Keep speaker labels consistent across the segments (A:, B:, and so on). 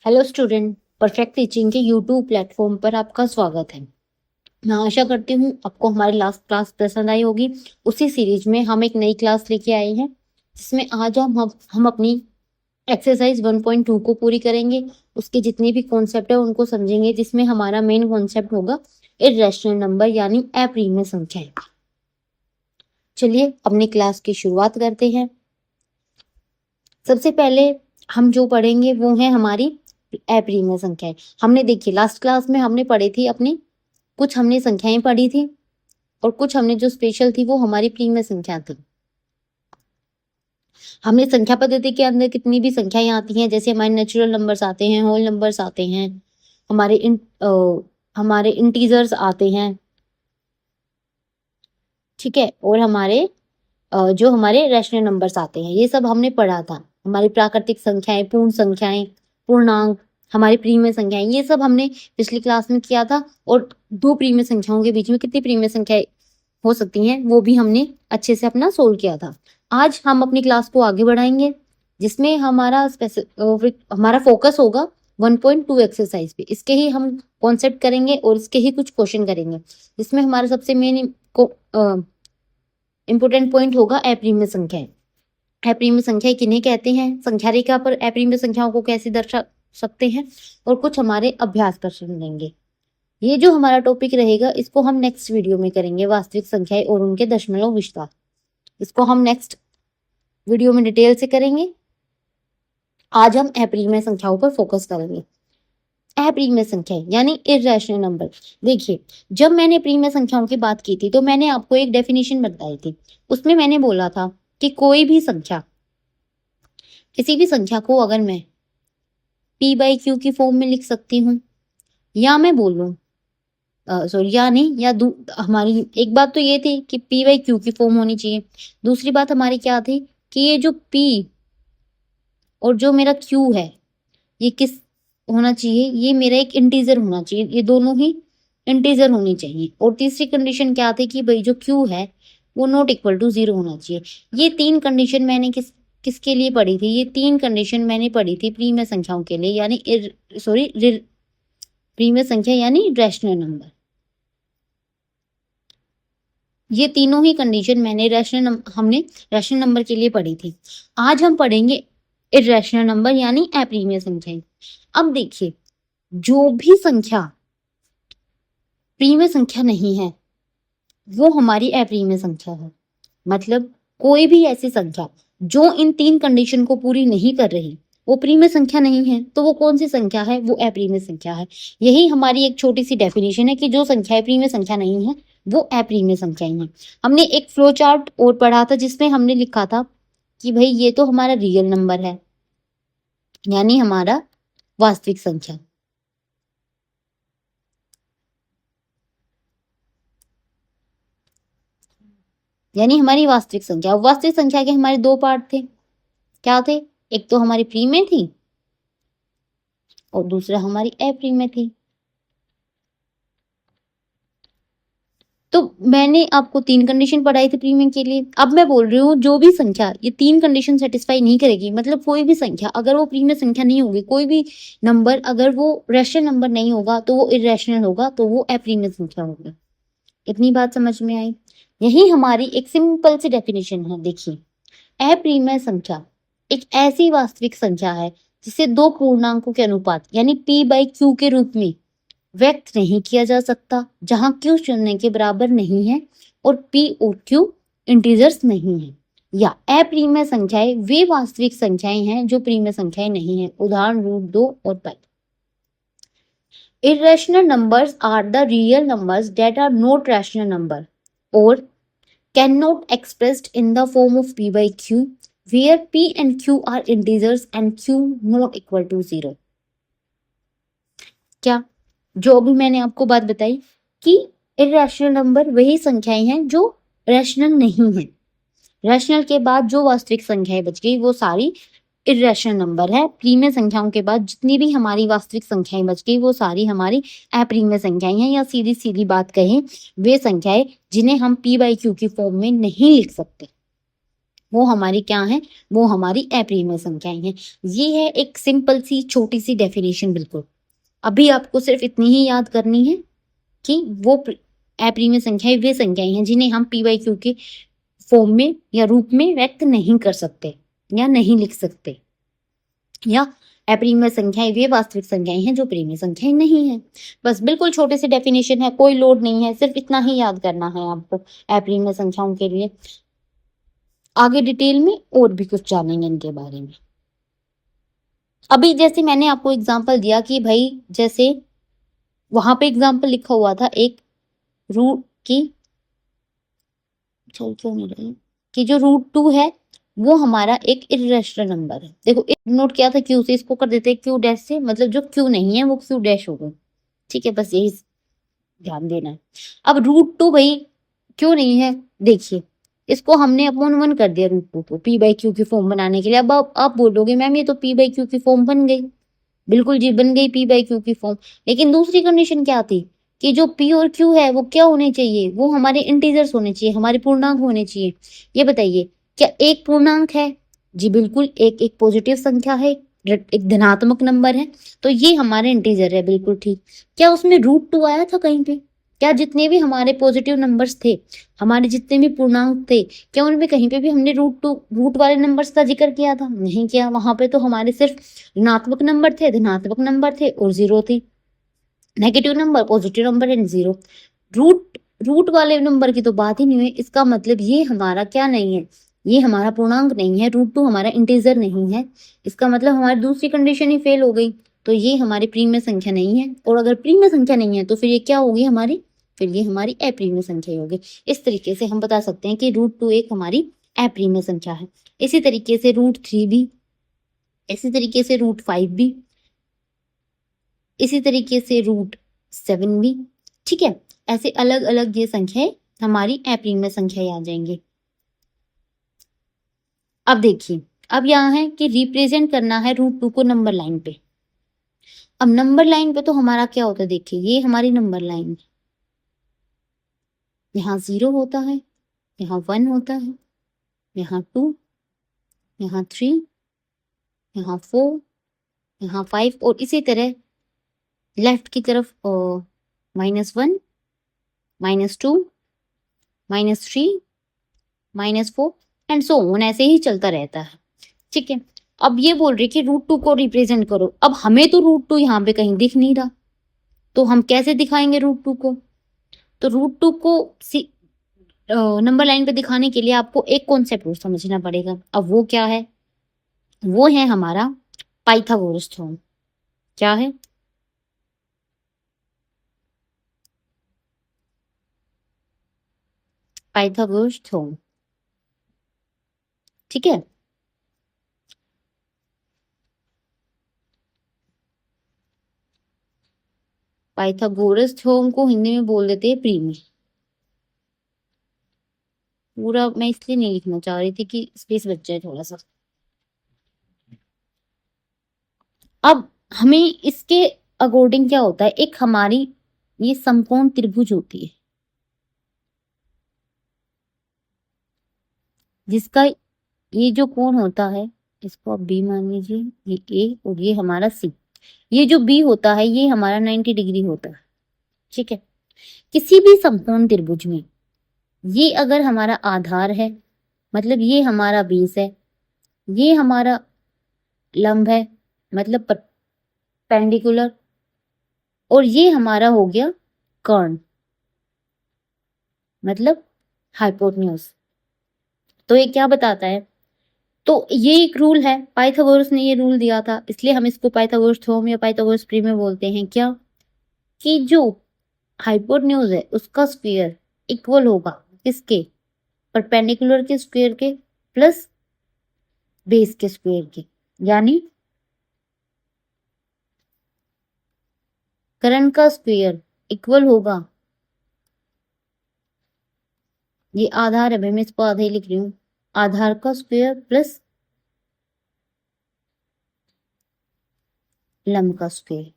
A: Hello student, perfect teaching के YouTube platform पर आपका स्वागत है। मैं आशा करती हूँ आपको हमारी लास्ट क्लास पसंद आई होगी। उसी सीरीज में हम एक नई क्लास लेके आए हैं जिसमें आज हम अपनी एक्सरसाइज 1.2 को पूरी करेंगे। उसके जितने भी कॉन्सेप्ट है उनको समझेंगे, जिसमें हमारा मेन कॉन्सेप्ट होगा इर्रेशनल नंबर यानी अप्रिमेय संख्याएं। चलिए अपनी क्लास की शुरुआत करते हैं। सबसे पहले हम जो पढ़ेंगे वो है हमारी अप्रिमेय संख्याएं। हमने देखी लास्ट क्लास में हमने पढ़ी थी अपनी कुछ हमने संख्याएं पढ़ी थी और कुछ हमने जो स्पेशल थी वो हमारी प्रीमिय संख्या थी। हमने संख्या पद्धति के अंदर कितनी भी संख्याएं आती हैं, जैसे हमारे नेचुरल नंबर्स आते हैं, होल नंबर्स आते हैं, हमारे इंटीजर्स आते हैं, ठीक है, और जो हमारे रैशनल नंबर्स आते हैं, ये सब हमने पढ़ा था। हमारी प्राकृतिक संख्याएं, पूर्ण संख्याएं, पूर्णांक, हमारी प्रीमिय संख्याएं, ये सब हमने पिछली क्लास में किया था। और दो प्रीमिय संख्याओं के बीच में कितनी प्रीमिय संख्याएं हो सकती हैं वो भी हमने अच्छे से अपना सोल्व किया था। आज हम अपनी क्लास को आगे बढ़ाएंगे जिसमें हमारा फोकस होगा 1.2 एक्सरसाइज पे। इसके ही हम कॉन्सेप्ट करेंगे और इसके ही कुछ क्वेश्चन करेंगे, जिसमें हमारा सबसे मेन इंपोर्टेंट पॉइंट होगा अप्रिमेय संख्याएं। अप्रिमेय संख्याएं किन्हें कहते हैं, संख्या रेखा पर अप्रिमेय संख्याओं को कैसे दर्शा सकते हैं, और कुछ हमारे अभ्यास प्रश्न देंगे। ये जो हमारा टॉपिक रहेगा इसको हम नेक्स्ट वीडियो में करेंगे, वास्तविक संख्याएं और उनके दशमलव विस्तार। इसको हम नेक्स्ट वीडियो में डिटेल से करेंगे। आज हम अप्रिमेय संख्याओं पर फोकस करेंगे। अप्रिमेय संख्या यानी इर्रेशनल नंबर। देखिए, जब मैंने प्रीमिय संख्याओं की बात की थी तो मैंने आपको एक डेफिनेशन बताई थी। उसमें मैंने बोला था कि कोई भी संख्या, किसी भी संख्या को अगर मैं p/q की फॉर्म में लिख सकती हूँ, या मैं बोलूँ हमारी एक बात तो ये थी कि p/q की फॉर्म होनी चाहिए। दूसरी बात हमारी क्या थी कि ये जो p और जो मेरा q है ये किस होना चाहिए, ये मेरा एक इंटीजर होना चाहिए, ये दोनों ही इंटीजर होनी चाहिए। और तीसरी कंडीशन क्या थी कि भाई जो q है वो नॉट इक्वल टू 0 होना चाहिए। ये तीन कंडीशन मैंने किसके लिए पढ़ी थी? ये तीन कंडीशन मैंने पढ़ी थी प्रीमिय संख्याओं के लिए, यानी प्रीमिय संख्या यानी रैशनल नंबर। ये तीनों ही कंडीशन हमने रैशनल नंबर के लिए पढ़ी थी। आज हम पढ़ेंगे इर्रेशनल नंबर यानी अप्रीमिय संख्याएं। अब देखिए, जो भी संख्या प्रीमिय संख्या नहीं है वो हमारी अप्रीमिय संख्या है। मतलब कोई भी ऐसी संख्या जो इन तीन कंडीशन को पूरी नहीं कर रही वो प्रीमिय संख्या नहीं है, तो वो कौन सी संख्या है? वो अप्रीमिय संख्या है। यही हमारी एक छोटी सी डेफिनेशन है कि जो संख्याएं प्रीमिय संख्या नहीं है वो अप्रीमिय संख्याएं हैं। हमने एक फ्लो चार्ट और पढ़ा था जिसमें हमने लिखा था कि भाई ये तो हमारा रियल नंबर है, यानी हमारा वास्तविक संख्या, यानी हमारी वास्तविक संख्या। वास्तविक संख्या के हमारे दो पार्ट थे। क्या थे? एक तो हमारी प्रीमिय थी और दूसरा हमारी अप्रीमिय थी। तो मैंने आपको तीन कंडीशन पढ़ाई थी प्रीमियम के लिए। अब मैं बोल रही हूँ जो भी संख्या ये तीन कंडीशन सेटिस्फाई नहीं करेगी, मतलब कोई भी संख्या अगर वो प्रीमियम संख्या नहीं होगी, कोई भी नंबर अगर वो रैशनल नंबर नहीं होगा तो वो इर्रेशनल होगा, तो वो अप्रीमियम संख्या होगी। इतनी बात समझ में आई? यही हमारी एक सिंपल सी डेफिनेशन है। देखिए, अप्रीमिय संख्या एक ऐसी वास्तविक संख्या है जिसे दो पूर्णांकों के अनुपात यानी p/q के रूप में व्यक्त नहीं किया जा सकता, जहां q शून्य के बराबर नहीं है और p और q इंटीजर्स नहीं है। या अप्रीमिय संख्याएं वे वास्तविक संख्याएं हैं जो प्रीमिय संख्याएं नहीं है। उदाहरण √2 और पाई। Irrational numbers are the real numbers that are not rational number or cannot expressed in the form of p/q, where p and q are integers and q not equal to 0। क्या जो भी मैंने आपको बात बताई कि इर्रेशनल नंबर वही संख्याएं हैं जो रैशनल नहीं है। रैशनल के बाद जो वास्तविक संख्याएं बच गई वो सारी इर्रेशनल नंबर है। प्रीमिय संख्याओं के बाद जितनी भी हमारी वास्तविक संख्याएं बच गई वो सारी हमारी अप्रीमिय संख्याएं हैं, या सीधी सीधी बात कहें वे संख्याएं जिन्हें हम p/q की फॉर्म में नहीं लिख सकते। वो हमारी क्या है, वो हमारी अप्रिमेय संख्याएं हैं। ये है एक सिंपल सी छोटी सी डेफिनेशन। बिल्कुल अभी आपको सिर्फ इतनी ही याद करनी है कि वो अप्रिमेय संख्याएं वे संख्याएं हैं जिन्हें हम पी बाई क्यू के फॉर्म में या रूप में व्यक्त नहीं कर सकते या नहीं लिख सकते, या अप्रिमेय संख्याएं वे वास्तविक संख्याएं हैं जो प्रिमेय संख्याएं नहीं है। बस बिल्कुल छोटे से डेफिनेशन है, कोई लोड नहीं है, सिर्फ इतना ही याद करना है आपको अप्रिमेय संख्याओं के लिए। आगे डिटेल में और भी कुछ जानेंगे इनके बारे में। अभी जैसे मैंने आपको एग्जांपल दिया कि भाई जैसे वहां पे एग्जांपल लिखा हुआ था एक रूट की, चल क्यों नहीं रही, कि जो √2 है वो हमारा एक इर्रेशनल नंबर है। देखो नोट किया था क्यू से, इसको कर देते हैं क्यू डैश से, मतलब जो क्यू नहीं है वो क्यू डैश होगा। ठीक है, बस यही ध्यान देना है। अब √2 भाई क्यों नहीं है, देखिए इसको हमने अपॉन 1 कर दिया √2 को पी बाई क्यू की फॉर्म बनाने के लिए। अब आप बोलोगे मैम ये तो पी बाई क्यू की फॉर्म बन गई। बिल्कुल जी बन गई पी बाई क्यू की फॉर्म, लेकिन दूसरी कंडीशन क्या थी कि जो पी और क्यू है वो क्या होने चाहिए, वो हमारे इंटीजर्स होने चाहिए, हमारे पूर्णांक होने चाहिए। ये बताइए क्या एक पूर्णांक है? जी बिल्कुल, एक पॉजिटिव संख्या है, एक धनात्मक नंबर है, तो ये हमारे इंटीजर है। बिल्कुल ठीक। क्या उसमें √2 आया था कहीं पे? क्या जितने भी हमारे पॉजिटिव नंबर्स थे, हमारे जितने भी पूर्णांक थे, क्या उनमें कहीं पे भी हमने रूट वाले नंबर्स का जिक्र किया था? नहीं किया। वहां पे तो हमारे सिर्फ ऋणात्मक नंबर थे, धनात्मक नंबर थे और जीरो थी। Negative number, positive number and zero. Root root वाले नंबर की तो बात ही नहीं हुई। इसका मतलब ये हमारा क्या नहीं है, ये हमारा पूर्णांक नहीं है। √2 हमारा इंटीजर नहीं है। इसका मतलब हमारी दूसरी कंडीशन ही फेल हो गई। तो ये हमारी प्रीमिय संख्या नहीं है, और अगर प्रीमिय संख्या नहीं है तो फिर ये क्या होगी हमारी, फिर ये हमारी अप्रीमिय संख्या होगी। इस तरीके से हम बता सकते हैं कि √2 एक हमारी अप्रीमिय संख्या है। इसी तरीके से √3 भी, इसी तरीके से √5 भी, इसी तरीके से √7 भी। ठीक है, ऐसे अलग अलग ये संख्याएं हमारी अप्रीमिय संख्या आ जाएंगी। अब देखिए, अब यहाँ है कि रिप्रेजेंट करना है √2 को नंबर लाइन पे। अब नंबर लाइन पे तो हमारा क्या होता है, देखिए ये हमारी नंबर लाइन है। यहाँ 0 होता है, यहाँ 1 होता है, यहाँ 2, यहाँ 3, यहाँ 4, यहाँ 5, और इसी तरह लेफ्ट की तरफ -1, -2, -3, -4 एंड सो ऑन, ऐसे ही चलता रहता है। ठीक है, अब ये बोल रही कि √2 को रिप्रेजेंट करो। अब हमें तो √2 यहाँ पे कहीं दिख नहीं रहा, तो हम कैसे दिखाएंगे √2 को? तो √2 को नंबर लाइन पे दिखाने के लिए आपको एक कॉन्सेप्ट और समझना पड़ेगा। अब वो क्या है? वो है हमारा पाइथागोरस थ्योरम। क्या है? Pythagoras theorem. ठीक है, पाइथागोरस थ्योरम को हिंदी में बोल देते हैं प्रीमिय। पूरा मैं इसलिए नहीं लिखना चाह रही थी कि स्पेस बच जाए थोड़ा सा। अब हमें इसके अकॉर्डिंग क्या होता है, एक हमारी ये समकोण त्रिभुज होती है जिसका ये जो कोण होता है, इसको आप बी मान लीजिए, ये ए और ये हमारा सी। ये जो बी होता है ये हमारा 90 डिग्री होता है। ठीक है, किसी भी समकोण त्रिभुज में ये अगर हमारा आधार है, मतलब ये हमारा बेस है, ये हमारा लंब है, मतलब परपेंडिकुलर, और ये हमारा हो गया कर्ण, मतलब हाइपोटेन्यूज। तो ये क्या बताता है, तो ये एक रूल है, पाइथागोरस ने ये रूल दिया था, इसलिए हम इसको पाइथागोरस थ्योरम या पाइथागोरस प्रीमिय बोलते हैं। क्या कि जो हाइपोटेन्यूज है उसका स्क्वायर इक्वल होगा किसके, परपेंडिकुलर के स्क्वायर के प्लस बेस के स्क्वायर के, यानी कर्ण का स्क्वायर इक्वल होगा, ये आधार है भाई, मैं इसको आधा ही लिख रही हूँ, आधार का स्क्वायर प्लस लंब का स्क्वायर।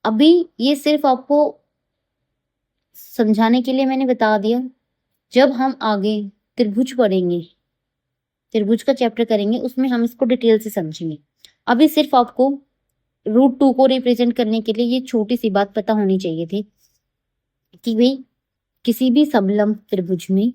A: अभी ये सिर्फ आपको समझाने के लिए मैंने बता दिया। जब हम आगे त्रिभुज पढ़ेंगे त्रिभुज का चैप्टर करेंगे, उसमें हम इसको डिटेल से समझेंगे। अभी सिर्फ आपको √2 को रिप्रेजेंट करने के लिए ये छोटी सी बात पता होनी चाहिए थी कि भाई किसी भी समलंब त्रिभुज में,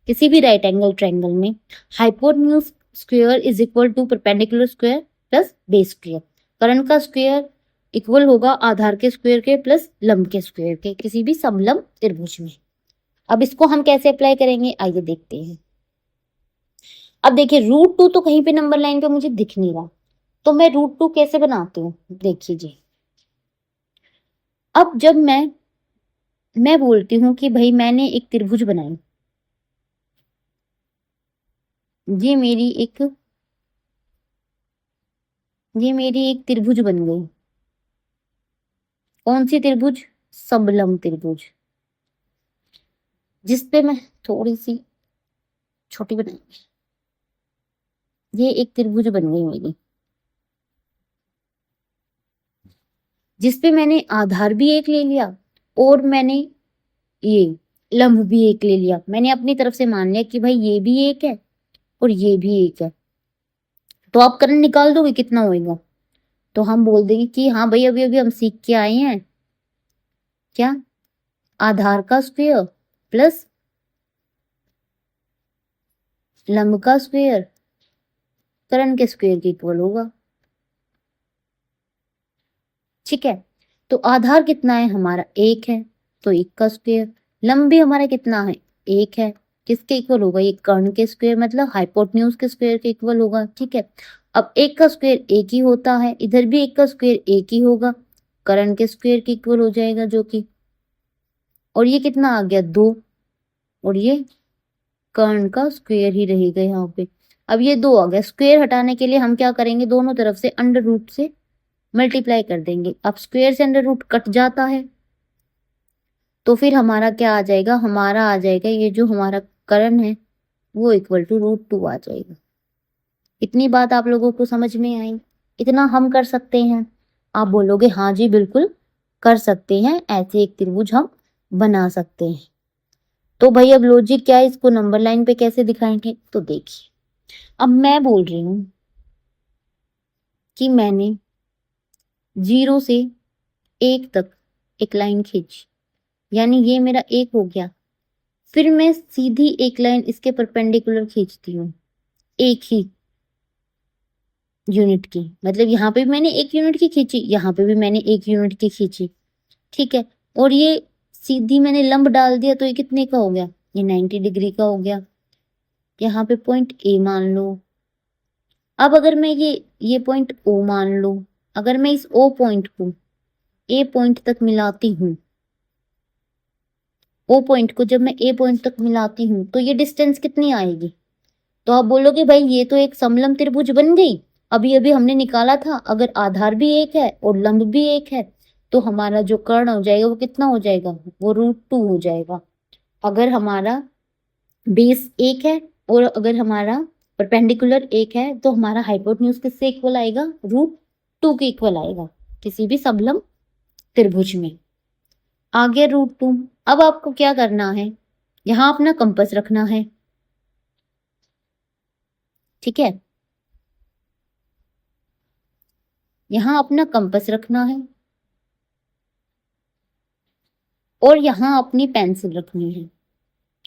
A: किसी भी राइट एंगल ट्रायंगल में hypotenuse square is equal to perpendicular square plus base square. कर्ण का स्क्वायर इक्वल होगा आधार के स्क्वायर के प्लस लंब के स्क्वायर के, किसी भी समलंब त्रिभुज में। अब इसको हम कैसे अप्लाई करेंगे, आइए देखते हैं। अब देखिए √2 तो कहीं पे नंबर लाइन पे मुझे दिख नहीं रहा, तो मैं √2 कैसे बनाती हूँ, देखिए जी। अब जब मैं बोलती हूँ कि भाई मैंने एक त्रिभुज बनाई, ये मेरी एक त्रिभुज बन गई। कौन सी त्रिभुज, समलंब त्रिभुज, जिसपे मैं थोड़ी सी छोटी बनाई, ये एक त्रिभुज बन गई मेरी, जिसपे मैंने आधार भी एक ले लिया और मैंने ये लंब भी एक ले लिया। मैंने अपनी तरफ से मान लिया कि भाई ये भी एक है और ये भी एक है। तो आप कर्ण निकाल दोगे कितना होएगा, तो हम बोल देंगे कि हाँ भाई अभी अभी हम सीख के आए हैं क्या, आधार का स्क्वायर प्लस लंब का स्क्वायर कर्ण के स्क्वायर के इक्वल होगा। ठीक है, तो आधार कितना है हमारा, एक है, तो एक का स्क्वायर। लंब भी हमारा कितना है, एक है, किसके इक्वल होगा, ये कर्ण के स्क्वायर मतलब हाइपोटेन्यूज के स्क्वायर के इक्वल होगा। ठीक है, अब एक का स्क्वायर एक ही होता है, इधर भी एक का स्क्वायर एक ही होगा, कर्ण के स्क्वायर के इक्वल हो जाएगा जो कि, और ये कितना आ गया 2, और ये कर्ण का स्क्वायर ही रहेगा यहाँ पे। अब ये 2 आ गया, स्क्वायर हटाने के लिए हम क्या करेंगे, दोनों तरफ से अंडर रूट से मल्टीप्लाई कर देंगे। अब स्क्वायर से अंडर रूट कट जाता है, तो फिर हमारा क्या आ जाएगा, हमारा आ जाएगा ये जो हमारा कर्ण है वो इक्वल टू √2 आ जाएगा। इतनी बात आप लोगों को समझ में आई, इतना हम कर सकते हैं। आप बोलोगे हाँ जी बिल्कुल कर सकते हैं, ऐसे एक त्रिभुज हम बना सकते हैं। तो भाई अब लॉजिक क्या है, इसको नंबर लाइन पे कैसे दिखाएंगे, तो देखिए अब मैं बोल रही हूं कि मैंने 0 से 1 तक एक लाइन खींची, यानी ये मेरा 1 हो गया। फिर मैं सीधी एक लाइन इसके परपेंडिकुलर खींचती हूँ, एक ही यूनिट की, मतलब यहाँ पे भी मैंने 1 यूनिट की खींची, यहाँ पे भी मैंने 1 यूनिट की खींची। ठीक है, और ये सीधी मैंने लंब डाल दिया, तो ये कितने का हो गया, ये 90 डिग्री का हो गया। यहाँ पे पॉइंट ए मान लो। अब अगर मैं ये पॉइंट ओ मान लो, अगर मैं इस ओ पॉइंट को ए पॉइंट तक मिलाती हूँ, ओ पॉइंट को जब मैं ए पॉइंट तक मिलाती हूँ, तो ये डिस्टेंस कितनी आएगी, तो आप बोलोगे भाई ये तो एक समलंब त्रिभुज बन गई। अभी अभी हमने निकाला था, अगर आधार भी एक है और लंब भी एक है, तो हमारा जो कर्ण हो जाएगा वो कितना हो जाएगा, वो √2 हो जाएगा। अगर हमारा बेस एक है और अगर हमारा परपेंडिकुलर एक है, तो हमारा हाइपोटेन्यूज किससे इक्वल आएगा, √2 के इक्वल आएगा किसी भी समलंब त्रिभुज में। आगे √2। अब आपको क्या करना है, यहाँ अपना कंपास रखना है। ठीक है, यहाँ अपना कंपास रखना है और यहाँ अपनी पेंसिल रखनी है।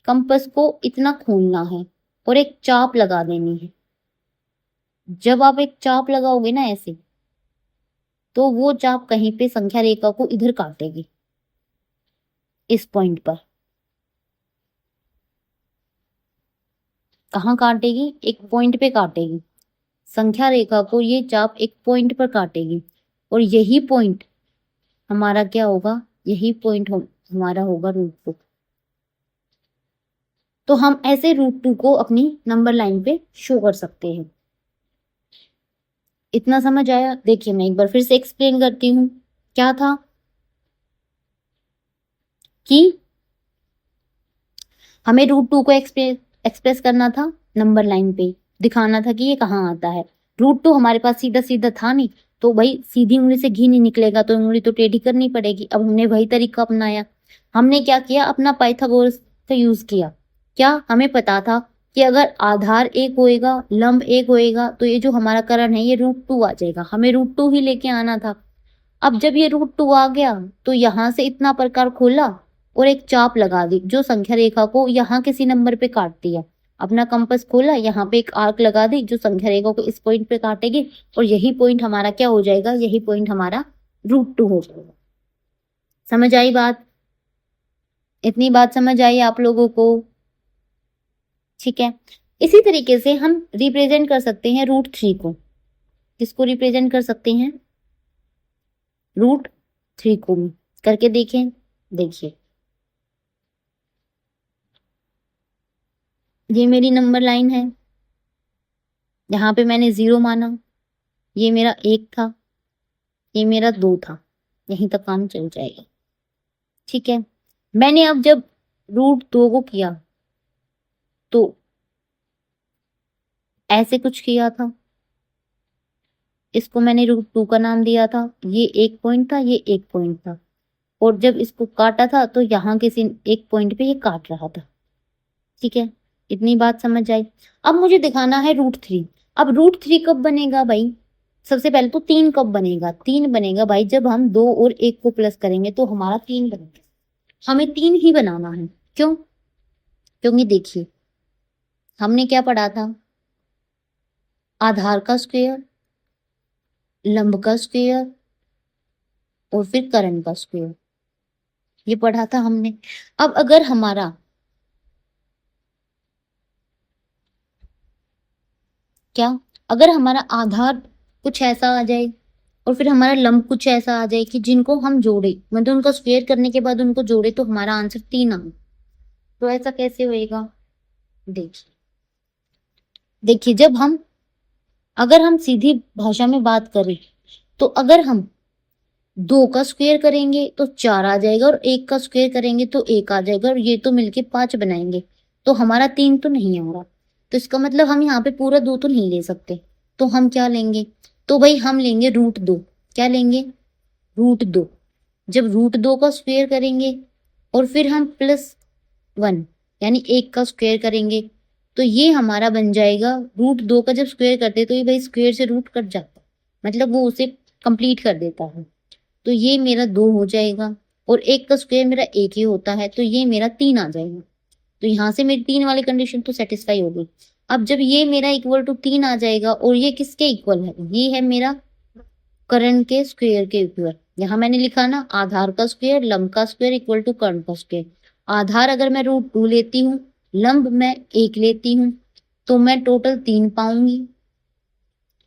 A: कंपास को इतना खोलना है और एक चाप लगा देनी है। जब आप एक चाप लगाओगे ना ऐसे, तो वो चाप कहीं पे संख्या रेखा को इधर काटेगी, इस पॉइंट पर। कहाँ काटेगी, एक पॉइंट पे काटेगी, संख्या रेखा को ये चाप एक पॉइंट पर काटेगी, और यही पॉइंट हमारा क्या होगा, यही पॉइंट हमारा होगा √2। तो हम ऐसे √2 को अपनी नंबर लाइन पे शो कर सकते हैं। इतना समझ आया, देखिए मैं एक बार फिर से एक्सप्लेन करती हूँ। क्या था कि हमें √2 को एक्सप्रेस करना था नंबर लाइन पे, दिखाना था कि ये कहाँ आता है। √2 हमारे पास सीधा सीधा था नहीं, तो भाई सीधी उंगली से घी नहीं निकलेगा, तो उंगली तो टेढ़ी करनी पड़ेगी। अब हमने वही तरीका अपनाया। हमने क्या किया, अपना पाइथागोरस का यूज किया। क्या, हमें पता था कि अगर आधार एक होएगा, लंब एक होएगा, तो ये जो हमारा कर्ण है ये √2 आ जाएगा। हमें √2 ही लेके आना था। अब जब ये √2 आ गया तो यहाँ से इतना प्रकार खोला और एक चाप लगा दी जो संख्या रेखा को यहाँ किसी नंबर पे काटती है। अपना कंपास खोला, यहाँ पे एक आर्क लगा दी जो संख्या रेखा को इस पॉइंट पे काटेगी और यही पॉइंट हमारा क्या हो जाएगा, यही पॉइंट हमारा √2 हो जाएगा। समझ आई बात? इतनी बात समझ आई आप लोगों को? ठीक है। इसी तरीके से हम रिप्रेजेंट कर सकते हैं √3 को। किसको रिप्रेजेंट कर सकते हैं? √3 को करके देखें। देखिए, ये मेरी नंबर लाइन है, यहाँ पे मैंने 0 माना, ये मेरा 1 था, ये मेरा 2 था, यहीं तक काम चल जाएगा। ठीक है। मैंने अब जब √2 को किया तो ऐसे कुछ किया था, इसको मैंने √2 का नाम दिया था, ये एक पॉइंट था, ये एक पॉइंट था, और जब इसको काटा था तो यहाँ किसी एक पॉइंट पे ये काट रहा था। ठीक है, इतनी बात समझ आई। अब मुझे दिखाना है √3। अब √3 कब बनेगा भाई? सबसे पहले तो 3 कब बनेगा? 3 बनेगा भाई जब हम 2 और 1 को प्लस करेंगे तो हमारा 3 बनेगा। हमें 3 ही बनाना है। क्यों? क्योंकि देखिए, हमने क्या पढ़ा था? आधार का स्क्वायर, लंब का स्क्वायर और फिर कर्ण का स्क्वायर, ये पढ़ा था हमने। अब अगर हमारा क्या, अगर हमारा आधार कुछ ऐसा आ जाए और फिर हमारा लंब कुछ ऐसा आ जाए कि जिनको हम जोड़े, मतलब उनको स्क्वायर करने के बाद उनको जोड़े तो हमारा आंसर 3 आए, तो ऐसा कैसे होएगा? देखिए, देखिए जब हम, अगर हम सीधी भाषा में बात करें तो अगर हम 2 का स्क्वायर करेंगे तो 4 आ जाएगा और 1 का स्क्वायर करेंगे तो 1 आ जाएगा और ये तो मिलके 5 बनाएंगे, तो हमारा 3 तो नहीं आ रहा। तो इसका मतलब हम यहाँ पे पूरा 2 तो नहीं ले सकते, तो हम क्या लेंगे? तो भाई हम लेंगे √2। क्या लेंगे? √2। जब √2 का स्क्वायर करेंगे और फिर हम +1 यानी 1 का स्क्वायर करेंगे तो ये हमारा बन जाएगा √2 का। जब स्क्वायर करते तो ये भाई स्क्वायर से रूट कट जाता, मतलब वो उसे कंप्लीट कर देता है, तो ये मेरा 2 हो जाएगा और 1 का स्क्वायर मेरा 1 ही होता है, तो ये मेरा 3 आ जाएगा। तो यहाँ से मेरी 3 वाली कंडीशन तो सेटिस्फाई हो गई। अब जब ये मेरा इक्वल टू 3 आ जाएगा और ये किसके इक्वल है? ये है मेरा कर्ण के स्क्वायर के इक्वल। यहाँ मैंने लिखा ना, आधार का स्क्वायर, लंब का स्क्वायर इक्वल टू कर्ण का स्क्वायर। आधार अगर मैं √2 लेती हूँ, लंब मैं 1 लेती हूँ, तो मैं टोटल 3 पाऊंगी।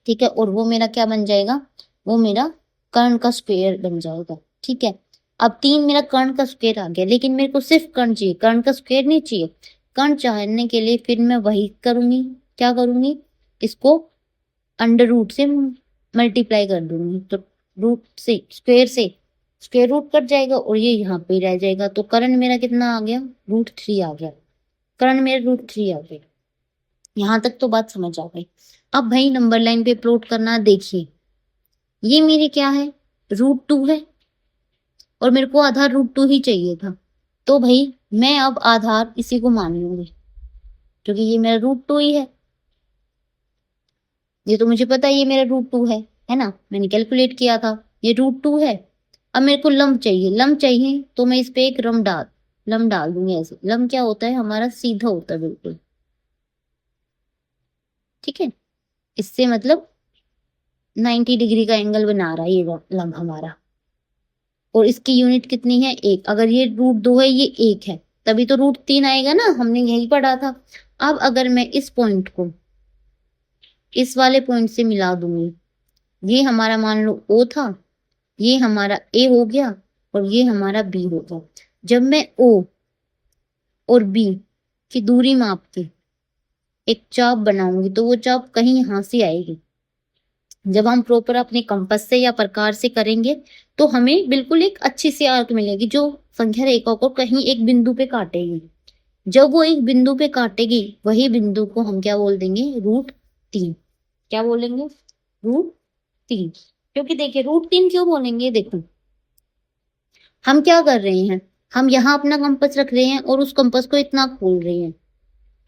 A: ठीक है, और वो मेरा क्या बन जाएगा? वो मेरा कर्ण का स्क्वायर बन जाएगा। ठीक है, अब 3 मेरा कर्ण का स्क्वायर आ गया, लेकिन मेरे को सिर्फ कर्ण चाहिए, कर्ण का स्क्वायर नहीं चाहिए। कर्ण चाहने के लिए फिर मैं वही करूंगी, क्या करूंगी? इसको अंडर रूट से मल्टीप्लाई कर दूंगी, तो रूट से स्क्वायर रूट कट जाएगा और ये यहाँ पे रह जाएगा, तो कर्ण मेरा कितना आ गया? √3 आ गया। कर्ण मेरा √3 आ गया। यहाँ तक तो बात समझ आ गई। अब भाई नंबर लाइन पे प्लॉट करना। देखिए, ये मेरे क्या है? √2 है और मेरे को आधार √2 ही चाहिए था, तो भाई मैं अब आधार इसी को मान लूंगी क्योंकि ये मेरा √2 ही है। ये तो मुझे पता है ये मेरा √2 है ना, मैंने कैलकुलेट किया था, ये √2 है। अब मेरे को लंब चाहिए, लंब चाहिए तो मैं इस पे एक लंब डाल दूंगी ऐसे। लंब क्या होता है? हमारा सीधा होता है बिल्कुल। ठीक है, इससे मतलब 90 डिग्री का एंगल बना रहा है ये लंब हमारा, और इसकी यूनिट कितनी है? 1। अगर ये √2 है, ये 1 है, तभी तो √3 आएगा ना, हमने यही पढ़ा था। अब अगर मैं इस पॉइंट को इस वाले पॉइंट से मिला दूंगी, ये हमारा मान लो O था, ये हमारा A हो गया और ये हमारा B हो गया। जब मैं O और B की दूरी माप के एक चाप बनाऊंगी तो वो चाप कहीं यहाँ से आएगी। जब हम प्रॉपर अपने कंपास से या प्रकार से करेंगे तो हमें बिल्कुल एक अच्छी सी आर्क मिलेगी जो संख्या रेखा को कहीं एक बिंदु पे काटेगी। जब वो एक बिंदु पे काटेगी, वही बिंदु को हम क्या बोल देंगे? √3। क्या बोलेंगे? √3। क्योंकि देखिए, √3 क्यों बोलेंगे? देखो, हम क्या कर रहे हैं, हम यहाँ अपना कंपास रख रहे हैं और उस कंपास को इतना खोल रहे हैं,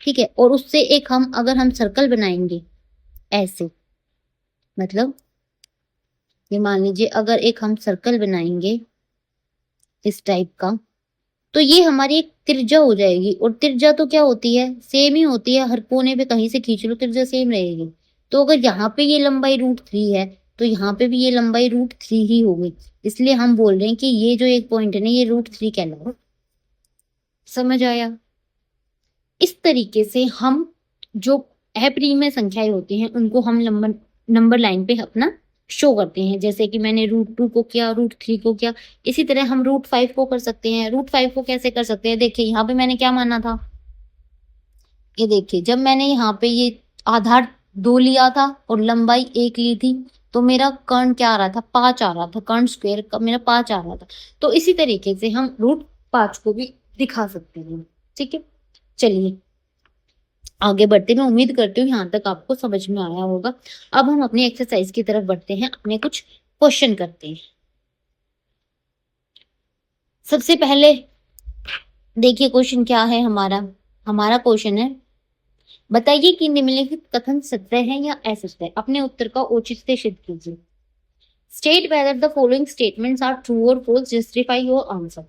A: ठीक है, और उससे एक हम अगर हम सर्कल बनाएंगे ऐसे, मतलब ये मान लीजिए अगर एक हम सर्कल बनाएंगे इस टाइप का, तो ये हमारी एक त्रिज्या हो जाएगी। और त्रिज्या तो क्या होती है, सेम ही होती है, हर कोने पे कहीं से खींच लो त्रिज्या सेम रहेगी। तो अगर यहाँ पे ये लंबाई √3 है तो यहाँ पे भी ये लंबाई √3 ही होगी। इसलिए हम बोल रहे हैं कि ये जो एक पॉइंट है ना, ये √3 कहलाएगा। समझ आया? इस तरीके से हम जो अप्रिमेय संख्याएं होती हैं उनको हम नंबर नंबर लाइन पे अपना शो करते हैं। जैसे कि मैंने √2 को किया, √3 को किया, इसी तरह हम √5 को कर सकते हैं। √5 को कैसे कर सकते हैं, देखिए यहाँ पे मैंने क्या माना था, ये देखिए जब मैंने यहाँ पे ये आधार 2 लिया था और लंबाई 1 ली थी, तो मेरा कर्ण क्या आ रहा था, 5 आ रहा था, कर्ण स्क्वायर का मेरा 5 आ रहा था। तो इसी तरीके से हम √5 को भी दिखा सकते हैं। ठीक है, चलिए आगे बढ़ते हैं। मैं उम्मीद करती हूँ यहाँ तक आपको समझ में आया होगा। अब हम अपनी एक्सरसाइज की तरफ बढ़ते हैं, अपने कुछ क्वेश्चन करते हैं। सबसे पहले देखिए क्वेश्चन क्या है हमारा। हमारा क्वेश्चन है, बताइए कि निम्नलिखित कथन सत्य है या असत्य है। अपने उत्तर का औचित्य सिद्ध कीजिए। State whether the following statements are true और false, justify your answer.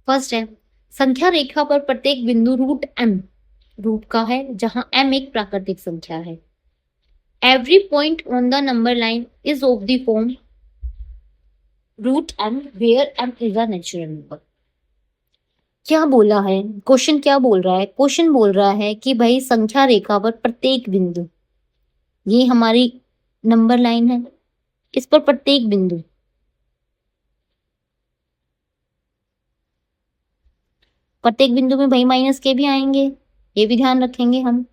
A: First है, संख्या रेखा पर प्रत्येक बिंदु √m रूट का है, जहां m एक प्राकृतिक संख्या है। Every point on the number line is of the form √m where m is a natural number। क्या बोला है क्वेश्चन, क्या बोल रहा है क्वेश्चन, बोल रहा है कि भाई संख्या रेखा पर प्रत्येक बिंदु, ये हमारी नंबर लाइन है, इस पर प्रत्येक बिंदु, प्रत्येक बिंदु में भाई माइनस के भी आएंगे, ये भी ध्यान रखेंगे हम,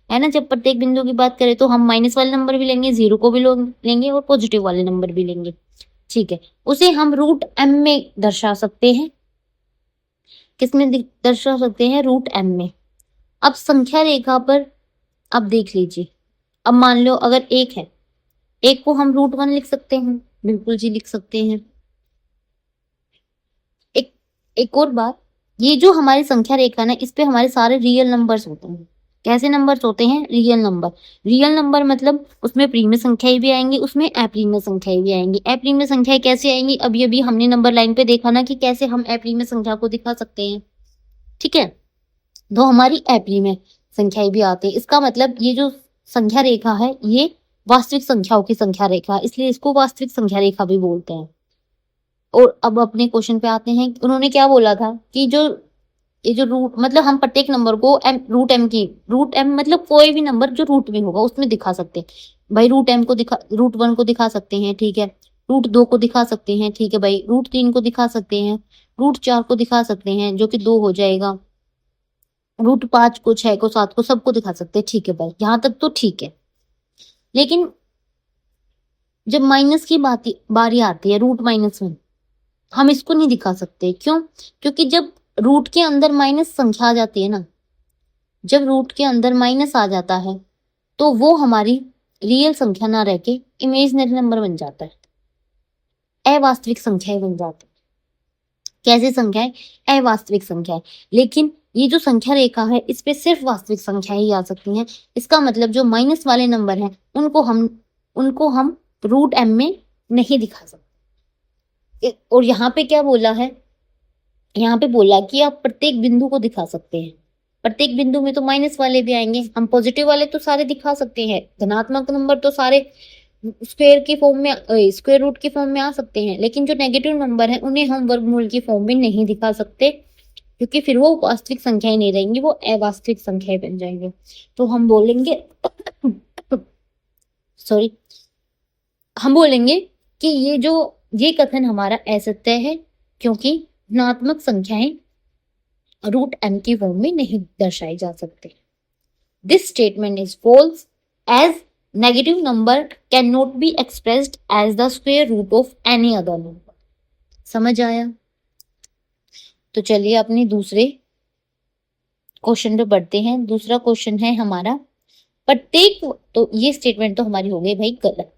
A: है ना। जब प्रत्येक बिंदु की बात करें तो हम माइनस वाले नंबर भी लेंगे, जीरो को भी लेंगे और पॉजिटिव वाले नंबर भी लेंगे। ठीक है, उसे हम √m में दर्शा सकते हैं। किसमें दर्शा सकते हैं, √m में। अब संख्या रेखा पर अब देख लीजिए, अब मान लो अगर एक है, एक को हम √1 लिख सकते हैं, बिल्कुल जी लिख सकते हैं। एक और बात, ये जो हमारी संख्या रेखा ना, इस पे हमारे सारे रियल नंबर्स होते हैं। कैसे नंबर्स होते हैं, रियल नंबर। रियल नंबर मतलब उसमें प्रीमिय संख्याएं भी आएंगी, उसमें अप्रीमिय संख्याएं भी आएंगी। अप्रीमिय संख्याएं कैसे आएंगी, अभी अभी हमने नंबर लाइन पे देखा ना कि कैसे हम अप्रीमिय संख्या को दिखा सकते हैं। ठीक है, तो हमारी अप्रीमिय संख्याएं भी आती है। इसका मतलब ये जो संख्या रेखा है ये वास्तविक संख्याओं की संख्या रेखा है, इसलिए इसको वास्तविक संख्या रेखा भी बोलते हैं। और अब अपने क्वेश्चन पे आते हैं, उन्होंने क्या बोला था कि जो ये जो रूट मतलब हम प्रत्येक नंबर को √m मतलब कोई भी नंबर जो रूट में होगा उसमें दिखा सकते हैं। भाई √m को दिखा, √1 को दिखा सकते हैं, ठीक है, √2 को दिखा सकते हैं, ठीक है भाई, √3 को दिखा सकते हैं, √4 को दिखा सकते हैं जो कि 2 हो जाएगा, √5 को, 6 को, 7 को, सबको दिखा सकते हैं। ठीक है भाई, यहाँ तक तो ठीक है। लेकिन जब माइनस की बारी आती है, √-1, हम इसको नहीं दिखा सकते। क्यों? क्योंकि जब रूट के अंदर माइनस संख्या आ जाती है ना, जब रूट के अंदर माइनस आ जाता है तो वो हमारी रियल संख्या ना रह के इमेजिनरी नंबर बन जाता है, अवास्तविक संख्याएं बन जाती है। कैसे संख्याएं, अवास्तविक संख्याएं। लेकिन ये जो संख्या रेखा है इस पे सिर्फ वास्तविक संख्याएं ही आ सकती हैं। इसका मतलब जो माइनस वाले नंबर हैं उनको हम √m में नहीं दिखा सकते। और यहाँ पे क्या बोला है, यहाँ पे बोला कि आप प्रत्येक बिंदु को दिखा सकते हैं। प्रत्येक बिंदु में तो माइनस वाले भी आएंगे, हम पॉजिटिव वाले तो सारे दिखा सकते हैं, धनात्मक नंबर तो सारे स्क्वायर की फॉर्म में, स्क्वायर रूट की फॉर्म में आ सकते हैं। लेकिन जो नेगेटिव नंबर है उन्हें हम वर्गमूल की फॉर्म में नहीं दिखा सकते, क्योंकि फिर वो वास्तविक संख्याएं नहीं रहेंगी, वो अवास्तविक संख्याएं बन जाएंगे। तो हम बोलेंगे सॉरी, हम बोलेंगे कि ये कथन हमारा असत्य है, क्योंकि धनात्मक संख्याएं √m की फॉर्म में नहीं दर्शाई जा सकते। This statement is false as negative number can not be expressed as the square root of any other number. समझ आया? तो चलिए अपने दूसरे क्वेश्चन पे बढ़ते हैं। दूसरा क्वेश्चन है हमारा, प्रत्येक, तो ये स्टेटमेंट तो हमारी हो गई भाई गलत।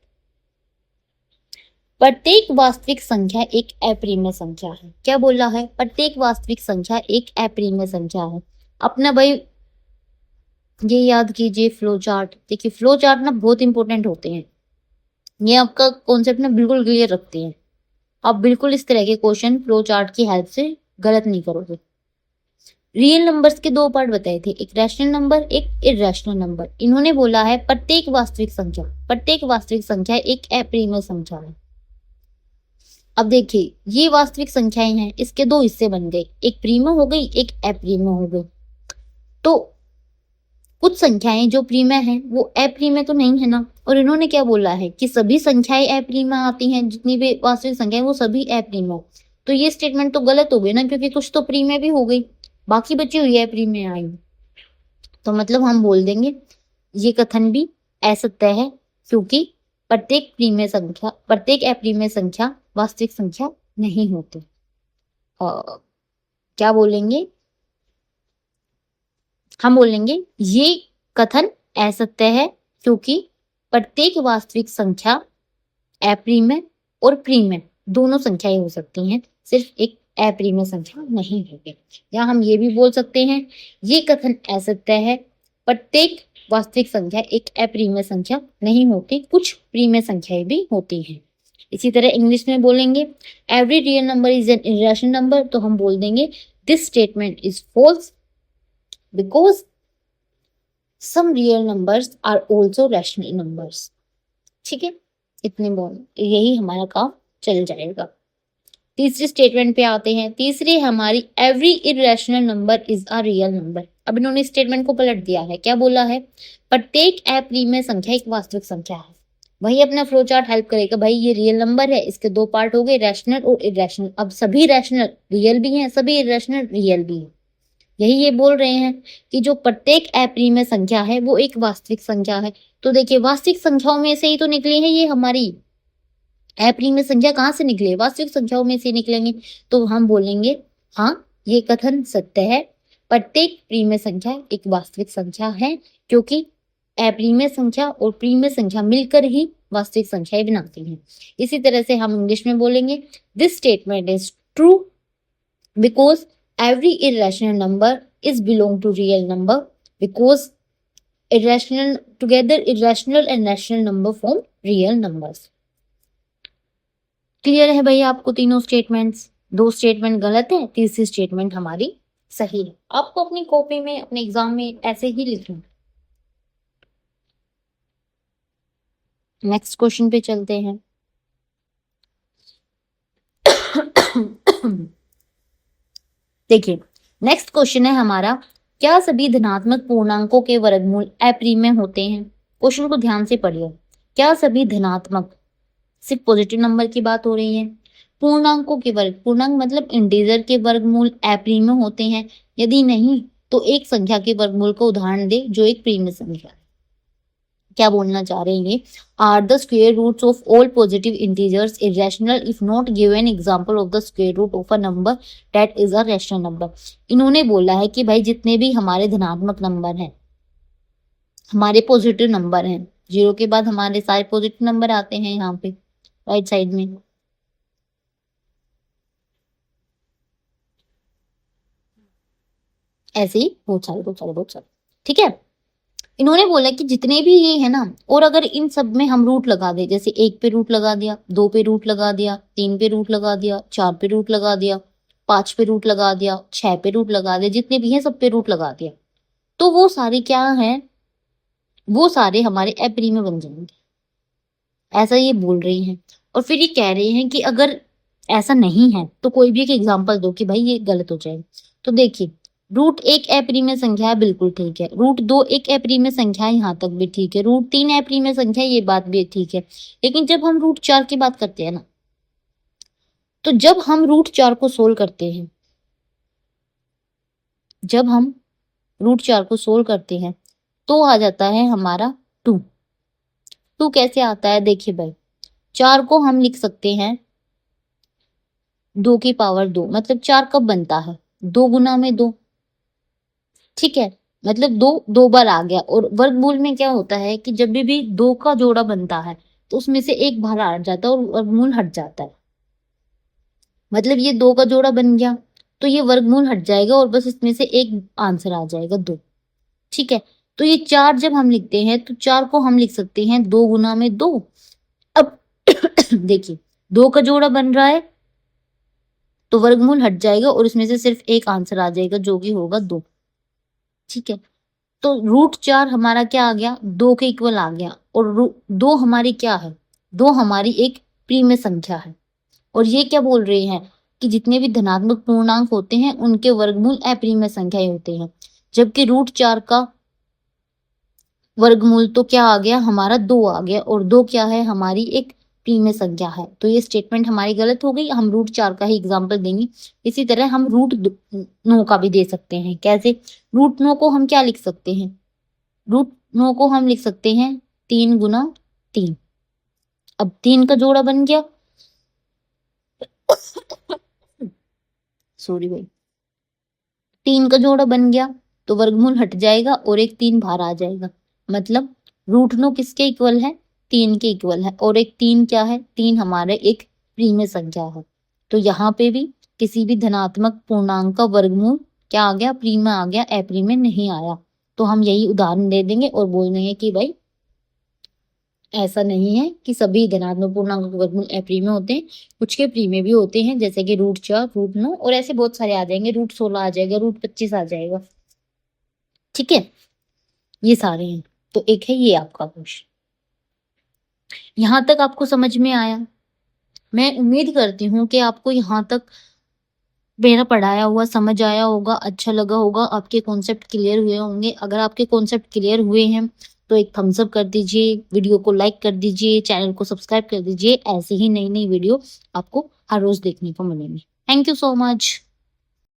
A: प्रत्येक वास्तविक संख्या एक अप्रिमेय संख्या है। क्या बोला है, प्रत्येक वास्तविक संख्या एक अप्रिमेय संख्या है। अपना भाई ये याद कीजिए फ्लो चार्ट। देखिए फ्लो चार्ट ना बहुत इंपॉर्टेंट होते हैं, ये आपका कॉन्सेप्ट ना बिल्कुल क्लियर रखते हैं। आप बिल्कुल इस तरह के क्वेश्चन फ्लो चार्ट की हेल्प से गलत नहीं करोगे। रियल नंबर्स के दो पार्ट बताए थे, एक रैशनल नंबर, एक इररेशनल नंबर। इन्होंने बोला है प्रत्येक वास्तविक संख्या एक अप्रिमेय संख्या है। अब देखिए ये वास्तविक संख्याएं हैं, इसके दो हिस्से बन गए, एक प्रीमो हो गई, एक अप्रीमो हो गई। तो कुछ संख्याएं जो प्रीमय हैं वो अप्रीमय तो नहीं है ना, और इन्होंने क्या बोला है कि सभी संख्याएं अप्रीमय आती हैं, जितनी भी वास्तविक संख्याएं वो सभी अप्रीमय। तो ये स्टेटमेंट तो गलत हो गई ना, क्योंकि कुछ तो प्रीमय भी हो गई, बाकी बची हुई अप्रीमय आई। तो मतलब हम बोल देंगे ये कथन भी असत्य है, क्योंकि प्रत्येक अप्रीमय संख्या वास्तविक संख्या नहीं होती। क्या बोलेंगे, हम बोलेंगे ये कथन असत्य है, क्योंकि प्रत्येक वास्तविक संख्या अप्रीमय और प्रीमय दोनों संख्याएं हो सकती हैं, सिर्फ एक अप्रीमय संख्या नहीं होगी। या हम ये भी बोल सकते हैं ये कथन असत्य है, प्रत्येक वास्तविक संख्या एक अप्रीमय संख्या नहीं होती, कुछ प्रीमय संख्याएं भी होती हैं। इसी तरह इंग्लिश में बोलेंगे every real number is an irrational number, तो हम बोल देंगे this statement is false because some real numbers are also rational numbers। ठीक है, इतने बोल यही हमारा काम चल जाएगा। तीसरी स्टेटमेंट पे आते हैं। तीसरी हमारी every irrational number is a real number. अब इन्होंने स्टेटमेंट को पलट दिया है, क्या बोला है, प्रत्येक अप्रीमय संख्या एक वास्तविक संख्या है। वही अपना फ्लो चार्ट हेल्प करेगा, भाई ये रियल नंबर है, इसके दो पार्ट हो गए, रैशनल और इरेशनल। अब सभी रैशनल रियल भी हैं, सभी इरेशनल रियल भी हैं। यही ये बोल रहे हैं कि जो प्रत्येक अप्रीमय संख्या है वो एक वास्तविक संख्या है। तो देखिए वास्तविक संख्याओं में से ही तो निकली है ये हमारी अप्रीमय संख्या, कहाँ से निकले, वास्तविक संख्याओं में से निकलेंगे। तो हम बोलेंगे हाँ ये कथन सत्य है, प्रत्येक प्रीमय संख्या एक वास्तविक संख्या है, क्योंकि अप्रीमय संख्या और प्रीमय संख्या मिलकर ही वास्तविक संख्याएं बनाती हैं। इसी तरह से हम इंग्लिश में बोलेंगे this statement is true because every irrational number is belong to real number, because irrational and rational number form real numbers। Clear है भैया आपको तीनों स्टेटमेंट्स? दो स्टेटमेंट गलत है, तीसरी स्टेटमेंट हमारी सही है। आपको अपनी कॉपी में अपने एग्जाम में ऐसे ही लिखना। नेक्स्ट क्वेश्चन पे चलते हैं। देखिए नेक्स्ट क्वेश्चन है हमारा, क्या सभी धनात्मक पूर्णांकों के वर्गमूल अप्रीमय होते हैं? क्वेश्चन को ध्यान से पढ़िए। क्या सभी धनात्मक, सिर्फ पॉजिटिव नंबर की बात हो रही है, पूर्णांकों के पूर्णांक मतलब इंटीजर के वर्गमूल अप्रीमय होते हैं? यदि नहीं तो एक संख्या के वर्गमूल को उदाहरण दे जो एक प्रीमय संख्या है। क्या बोलना चाह रहे हैं, are the square roots of all positive integers irrational if not given example of the square root of a number that is a rational number. इन्होंने बोला है कि भाई जितने भी हमारे धनात्मक नंबर हैं, हमारे पॉजिटिव नंबर हैं, जीरो के बाद हमारे सारे पॉजिटिव नंबर आते हैं यहाँ पे राइट साइड में, ऐसे ही बहुत सारे। ठीक है, इन्होंने बोला कि जितने भी ये है ना, और अगर इन सब में हम रूट लगा दे, जैसे एक पे रूट लगा दिया, दो पे रूट लगा दिया, तीन पे रूट लगा दिया, चार पे रूट लगा दिया, पांच पे रूट लगा दिया, छह पे रूट लगा दिया, जितने भी हैं सब पे रूट लगा दिया, तो वो सारे क्या हैं, वो सारे हमारे अप्रीमय बन जाएंगे, ऐसा ये बोल रही हैं। और फिर ये कह रहे हैं कि अगर ऐसा नहीं है तो कोई भी एक एग्जाम्पल दो कि भाई ये गलत हो जाए। तो देखिए रूट एक अप्रीमय संख्या है, बिल्कुल ठीक है। रूट दो एक अप्रीमय संख्या है, यहाँ तक भी ठीक है। रूट तीन अप्रीमय संख्या है, ये बात भी ठीक है। लेकिन जब हम रूट चार की बात करते हैं ना, तो जब हम रूट चार को सोल्व करते हैं, जब हम रूट चार को सोल्व करते हैं तो आ जाता है हमारा टू। टू कैसे आता है, देखिए भाई चार को हम लिख सकते हैं दो की पावर दो, मतलब चार कब बनता है, दो गुना में दो, ठीक है, मतलब दो दो बार आ गया। और वर्गमूल में क्या होता है कि जब भी दो का जोड़ा बनता है तो उसमें से एक बाहर हट जाता है और वर्गमूल हट जाता है। मतलब ये दो का जोड़ा बन गया तो ये वर्गमूल हट जाएगा और बस इसमें से एक आंसर आ जाएगा दो, ठीक है। तो ये 4 जब हम लिखते हैं तो 4 को हम लिख सकते हैं 2 गुना में 2। अब देखिए 2 का जोड़ा बन रहा है तो वर्गमूल हट जाएगा और इसमें से सिर्फ एक आंसर आ जाएगा जो कि होगा 2। ठीक है, तो √4 हमारा क्या आ गया, 2 के इक्वल आ गया। और 2 हमारी क्या है, 2 हमारी एक प्रीमिय संख्या है। और ये क्या बोल रहे हैं कि जितने भी धनात्मक पूर्णांक होते हैं उनके वर्गमूल अप्रीमिय संख्याएं होते हैं, जबकि √4 का वर्गमूल तो क्या आ गया हमारा 2 आ गया, और 2 क्या है, हमारी एक प्रीमिय संख्या है। तो ये स्टेटमेंट हमारी गलत हो गई, हम √4 का ही एग्जाम्पल देंगे। इसी तरह हम √9 का भी दे सकते हैं। कैसे, √9 को हम क्या लिख सकते हैं, √9 को हम लिख सकते हैं 3 गुना 3। अब 3 का जोड़ा बन गया, सॉरी भाई, 3 का जोड़ा बन गया तो वर्गमूल हट जाएगा और एक 3 बाहर आ जाएगा। मतलब √9 किसके इक्वल है, 3 के इक्वल है। और एक 3 क्या है, 3 हमारे एक प्रीमिय संख्या है। तो यहाँ पे भी किसी भी धनात्मक पूर्णांक का वर्गमूल क्या आ गया, प्रीमिय आ गया, अप्रीमिय नहीं आया। तो हम यही उदाहरण दे देंगे और बोल देंगे कि भाई ऐसा नहीं है कि सभी धनात्मक पूर्णांकों के वर्गमूल अप्रीमिय होते हैं, कुछ के प्रीमिय भी होते हैं, जैसे कि √4, √9 और ऐसे बहुत सारे आ जाएंगे, √16 आ जाएगा, √25 आ जाएगा। ठीक है, ये सारे हैं। तो एक है ये आपका क्वेश्चन। यहाँ तक आपको समझ में आया? मैं उम्मीद करती हूँ कि आपको यहाँ तक मेरा पढ़ाया हुआ समझ आया होगा, अच्छा लगा होगा, आपके कॉन्सेप्ट क्लियर हुए होंगे। अगर आपके कॉन्सेप्ट क्लियर हुए हैं तो एक थम्स अप कर दीजिए, वीडियो को लाइक कर दीजिए, चैनल को सब्सक्राइब कर दीजिए। ऐसे ही नई नई वीडियो आपको हर रोज देखने को मिलेंगी। Thank you so much.